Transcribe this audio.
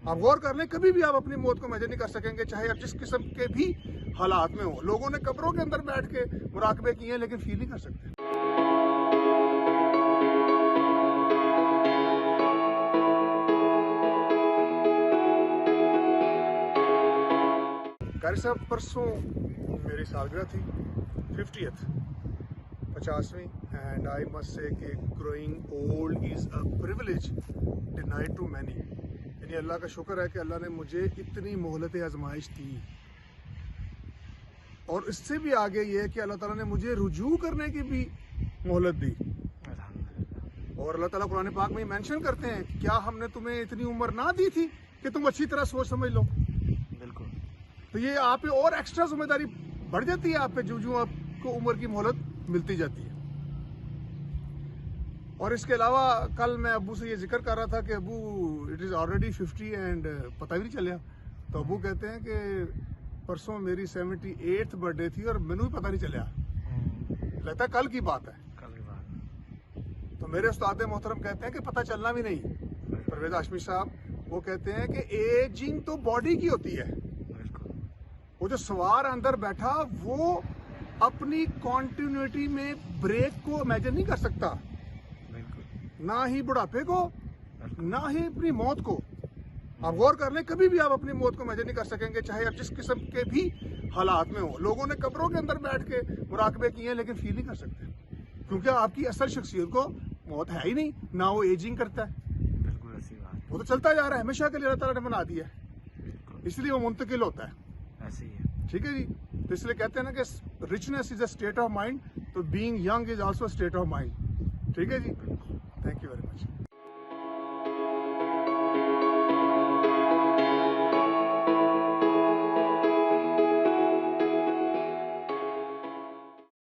آپ غور کر لیں، کبھی بھی آپ اپنی موت کو میجر نہیں کر سکیں گے، چاہے آپ جس قسم کے بھی حالات میں ہوں. لوگوں نے قبروں کے اندر بیٹھ کے مراقبے کیے ہیں لیکن فیل نہیں کر سکتے. قاری صاحب، پرسوں میری سالگرہ تھی 50ویں، اینڈ آئی مسٹ سے کہ growing old is a privilege denied to many. یعنی اللہ کا شکر ہے کہ اللہ نے مجھے اتنی مہلت آزمائش دی، اور اس سے بھی آگے یہ ہے کہ اللہ تعالیٰ نے مجھے رجوع کرنے کی بھی مہلت دی. اور اللہ تعالیٰ قرآن پاک میں مینشن کرتے ہیں کہ کیا ہم نے تمہیں اتنی عمر نہ دی تھی کہ تم اچھی طرح سوچ سمجھ لو. بالکل. تو یہ آپ پہ اور ایکسٹرا ذمہ داری بڑھ جاتی ہے آپ پہ جو آپ کو عمر کی مہلت ملتی جاتی ہے. اور اس کے علاوہ کل میں ابو سے یہ ذکر کر رہا تھا کہ above it is already 50 and پتہ بھی نہیں چلیا. تو ابو کہتے ہیں کہ پرسوں میری 78th برتھ ڈے تھی اور مینوں بھی پتہ نہیں چلیا، لگتا ہے کل کی بات ہے. تو میرے استاد محترم کہتے ہیں کہ پتہ چلنا بھی نہیں. پرویز ہاشمی صاحب وہ کہتے ہیں کہ ایجنگ تو باڈی کی ہوتی ہے. وہ جو سوار اندر بیٹھا وہ اپنی کنٹینیوٹی میں بریک کو امیجن نہیں کر سکتا، نہ ہی بڑھاپے کو، نہ ہی اپنی موت کو. آپ غور کر لیں، کبھی بھی آپ اپنی موت کو میجر نہیں کر سکیں گے، چاہے آپ جس قسم کے بھی حالات میں ہوں. لوگوں نے قبروں کے اندر بیٹھ کے مراقبے کیے ہیں لیکن فیل نہیں کر سکتے، کیونکہ آپ کی اصل شخصیت کو موت ہے ہی نہیں، نہ وہ ایجنگ کرتا ہے. بالکل ایسی بات. وہ تو چلتا جا رہا ہے، ہمیشہ کے لیے اللہ تعالیٰ نے بنا دیا ہے، اس لیے وہ منتقل ہوتا ہے. ایسے ہی ہے. ٹھیک ہے جی. تو اس لیے کہتے ہیں نا کہ richness is a state of mind، تو being young is also a state of mind. ٹھیک ہے جی. Thank you very much.